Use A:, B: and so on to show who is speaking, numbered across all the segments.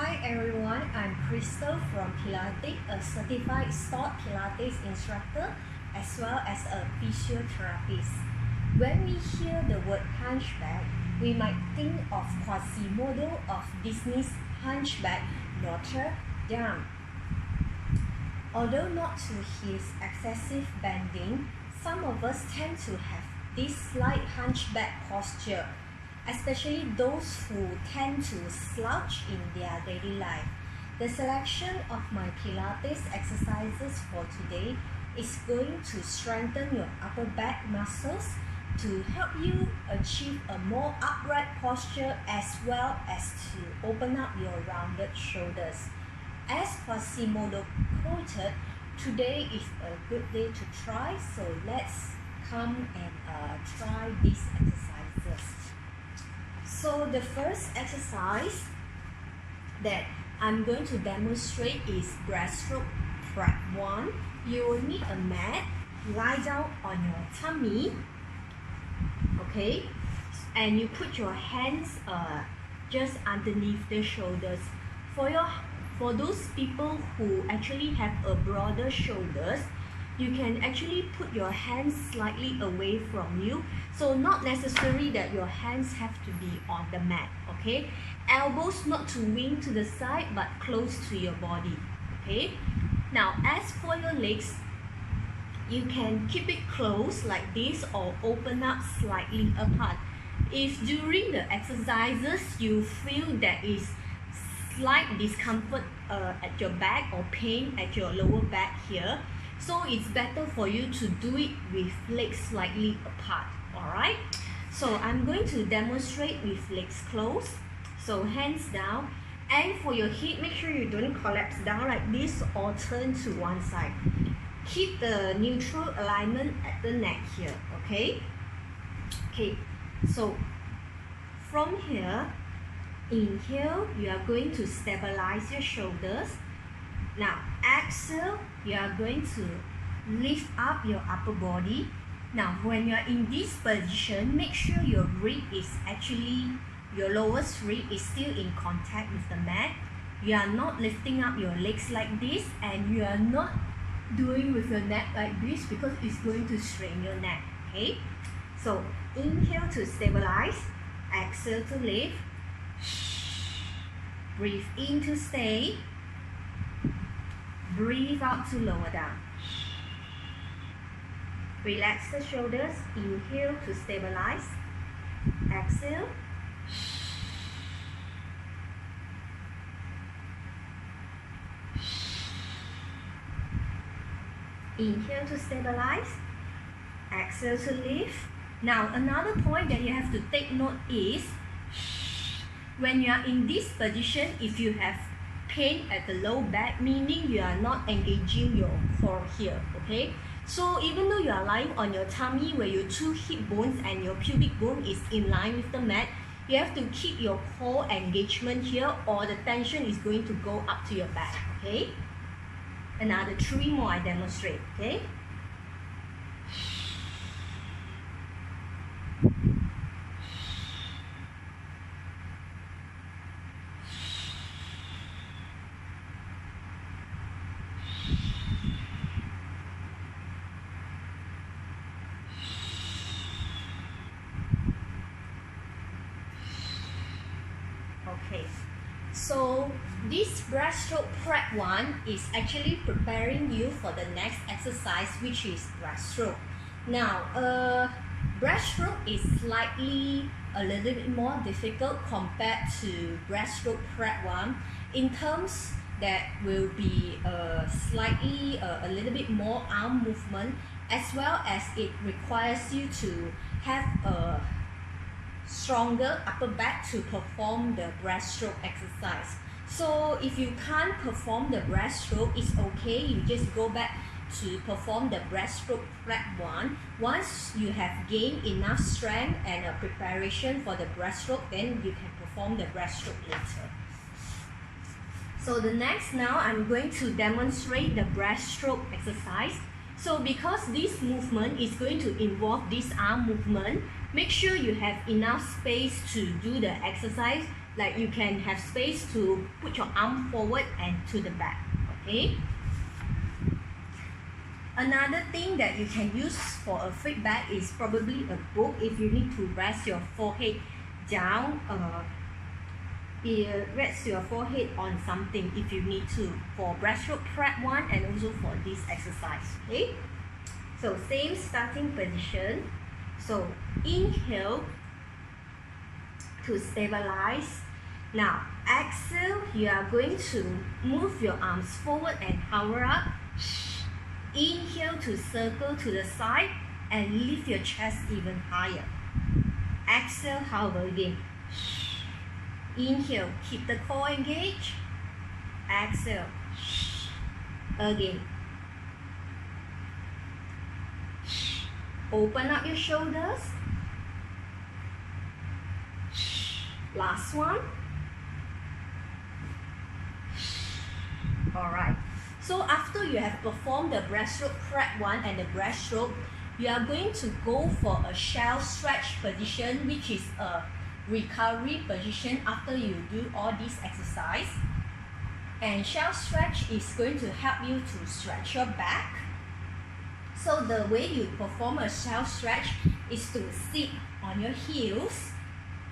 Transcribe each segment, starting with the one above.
A: Hi everyone, I'm Crystal from Pilates, a certified STOTT Pilates instructor as well as a physiotherapist. When we hear the word hunchback, we might think of Quasimodo of Disney's Hunchback, Notre Dame. Although not to his excessive bending, some of us tend to have this slight hunchback posture, especially those who tend to slouch in their daily life. The selection of my Pilates exercises for today is going to strengthen your upper back muscles to help you achieve a more upright posture as well as to open up your rounded shoulders. As Quasimodo quoted, today is a good day to try, so let's come and try these exercises. So the first exercise that I'm going to demonstrate is breaststroke prep 1. You will need a mat, lie down on your tummy, okay, and you put your hands just underneath the shoulders. For those people who actually have a broader shoulders, you can actually put your hands slightly away from you. So not necessary that your hands have to be on the mat, okay? Elbows not to wing to the side but close to your body, okay? Now, as for your legs, you can keep it close like this or open up slightly apart. If during the exercises you feel there is slight discomfort at your back or pain at your lower back here, so it's better for you to do it with legs slightly apart, alright? So I'm going to demonstrate with legs closed. So hands down, and for your hip, make sure you don't collapse down like this or turn to one side. Keep the neutral alignment at the neck here, okay? Okay, so from here, inhale, you are going to stabilize your shoulders. Now, exhale, you are going to lift up your upper body. Now, when you are in this position, make sure your rib is actually, your lowest rib is still in contact with the mat. You are not lifting up your legs like this, and you are not doing with your neck like this because it's going to strain your neck, okay? So, inhale to stabilize, exhale to lift, breathe in to stay, breathe out to lower down. Relax the shoulders, inhale to stabilize, exhale, inhale to stabilize, exhale to lift. Now, another point that you have to take note is, when you are in this position, if you have pain at the low back, meaning you are not engaging your core here, okay? So even though you are lying on your tummy where your two hip bones and your pubic bone is in line with the mat, you have to keep your core engagement here or the tension is going to go up to your back, okay? Another 3 more I demonstrate, okay? Okay, so this breaststroke prep 1 is actually preparing you for the next exercise, which is breaststroke. Now, breaststroke is slightly a little bit more difficult compared to breaststroke prep 1 in terms that will be slightly a little bit more arm movement, as well as it requires you to have a stronger upper back to perform the breaststroke exercise. So if you can't perform the breaststroke, it's okay, you just go back to perform the breaststroke prep 1. Once you have gained enough strength and a preparation for the breaststroke, then you can perform the breaststroke later. So the next, now I'm going to demonstrate the breaststroke exercise. So because this movement is going to involve this arm movement, make sure you have enough space to do the exercise, like you can have space to put your arm forward and to the back. Okay. Another thing that you can use for a feedback is probably a book if you need to rest your forehead down. Rest your forehead on something if you need to, for breaststroke prep 1 and also for this exercise. Okay, so same starting position. So inhale to stabilize. Now exhale, you are going to move your arms forward and hover up. Inhale to circle to the side and lift your chest even higher. Exhale, hover again. Inhale, keep the core engaged. Exhale, again. Open up your shoulders. Last one. Alright. So after you have performed the breaststroke prep 1 and the breaststroke, you are going to go for a shell stretch position, which is a recovery position after you do all this exercise. And shell stretch is going to help you to stretch your back. So the way you perform a shell stretch is to sit on your heels.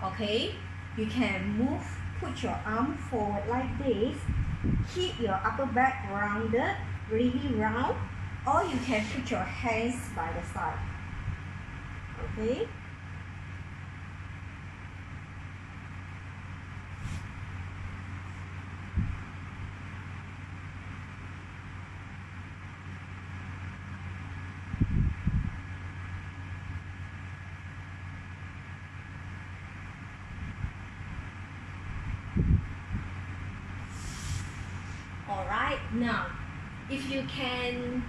A: Okay, you can move, put your arm forward like this. Keep your upper back rounded, really round, or you can put your hands by the side. Okay. Alright, now if you can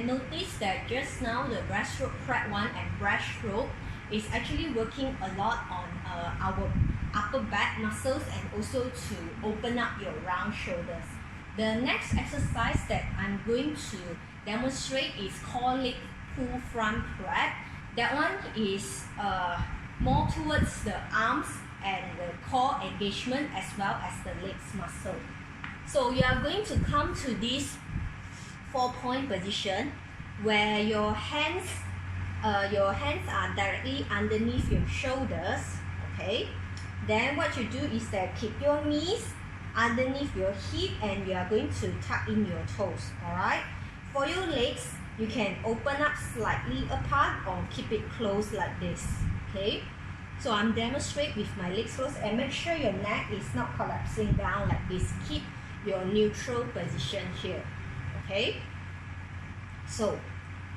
A: notice that just now the breaststroke prep 1 and breaststroke is actually working a lot on our upper back muscles and also to open up your round shoulders. The next exercise that I'm going to demonstrate is called leg pull front prep. That one is more towards the arms and the core engagement as well as the legs muscle. So you are going to come to this 4-point position where your hands are directly underneath your shoulders. Okay, then what you do is that keep your knees underneath your hip and you are going to tuck in your toes. Alright, for your legs you can open up slightly apart or keep it closed like this. Okay, so I'm demonstrating with my legs closed, and make sure your neck is not collapsing down like this. Keep your neutral position here. Okay, so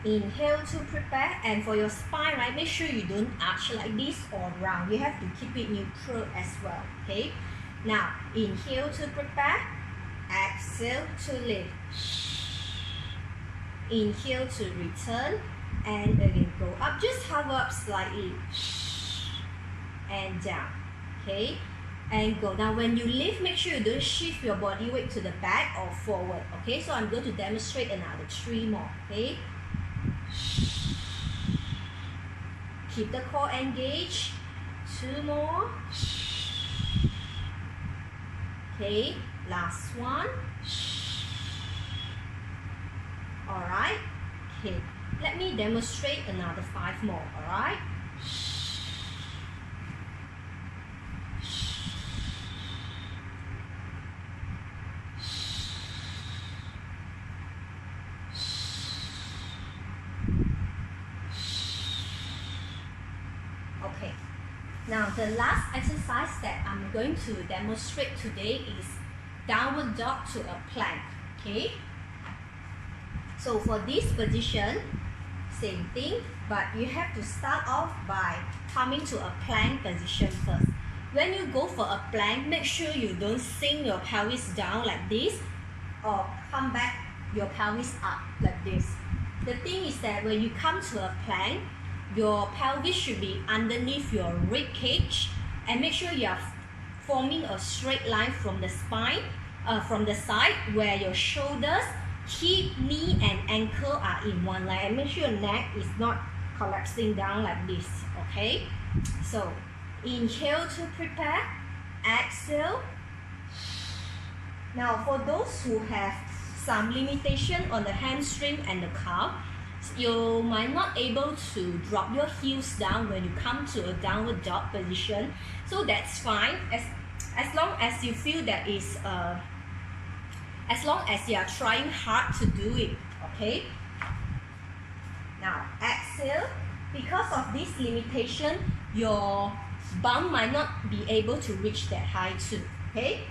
A: inhale to prepare, and for your spine, right, make sure you don't arch like this or round. You have to keep it neutral as well. Okay, now inhale to prepare, exhale to lift, inhale to return, and again go up. Just hover up slightly and down. Okay, and go down. When you lift, make sure you don't shift your body weight to the back or forward. Okay, so I'm going to demonstrate another 3 more. Okay, keep the core engaged. 2 more. Okay, last one. Alright, okay, let me demonstrate another 5 more. Alright, okay, now the last exercise that I'm going to demonstrate today is downward dog to a plank. Okay, so for this position, same thing, but you have to start off by coming to a plank position first. When you go for a plank, make sure you don't sink your pelvis down like this or come back your pelvis up like this. The thing is that when you come to a plank, your pelvis should be underneath your rib cage, and make sure you are forming a straight line from the spine, from the side where your shoulders, hip, knee and ankle are in one line, and make sure your neck is not collapsing down like this. Okay, so inhale to prepare, exhale. Now for those who have some limitation on the hamstring and the calf, you might not able to drop your heels down when you come to a downward dog position, so that's fine as long as you feel that is as long as you are trying hard to do it. Okay, now exhale. Because of this limitation, your bum might not be able to reach that high too. Okay,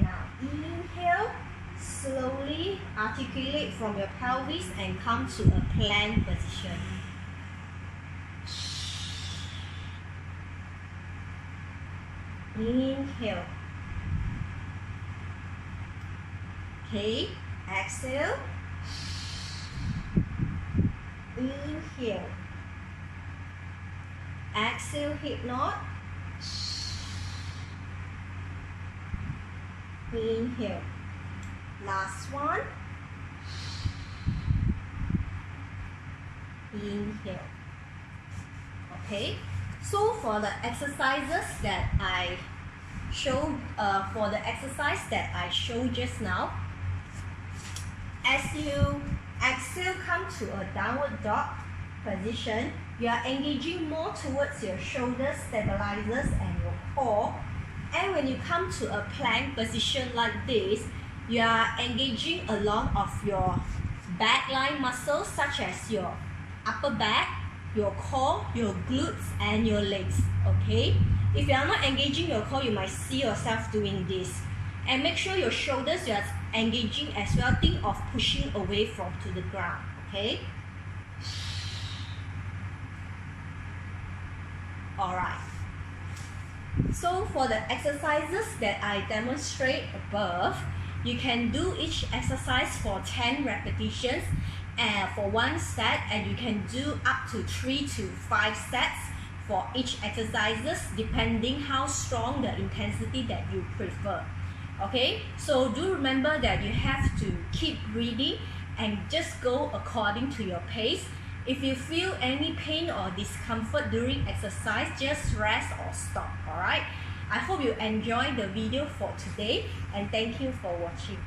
A: now inhale, slowly articulate from your pelvis and come to a plank position. Inhale. Okay, exhale. Inhale. Exhale, hip knot. Inhale. Last one. Inhale. Okay, so for the exercises that I showed, just now, as you exhale, come to a downward dog position, you are engaging more towards your shoulders, stabilizers, and your core. And when you come to a plank position like this, you are engaging a lot of your back line muscles such as your upper back, your core, your glutes, and your legs. Okay, if you are not engaging your core, you might see yourself doing this. And make sure your shoulders you are engaging as well. Think of pushing away from to the ground. Okay, alright, so for the exercises that I demonstrate above, you can do each exercise for 10 repetitions for one set, and you can do up to 3 to 5 sets for each exercises depending how strong the intensity that you prefer. Okay, so do remember that you have to keep breathing and just go according to your pace. If you feel any pain or discomfort during exercise, just rest or stop. Alright, I hope you enjoyed the video for today, and thank you for watching.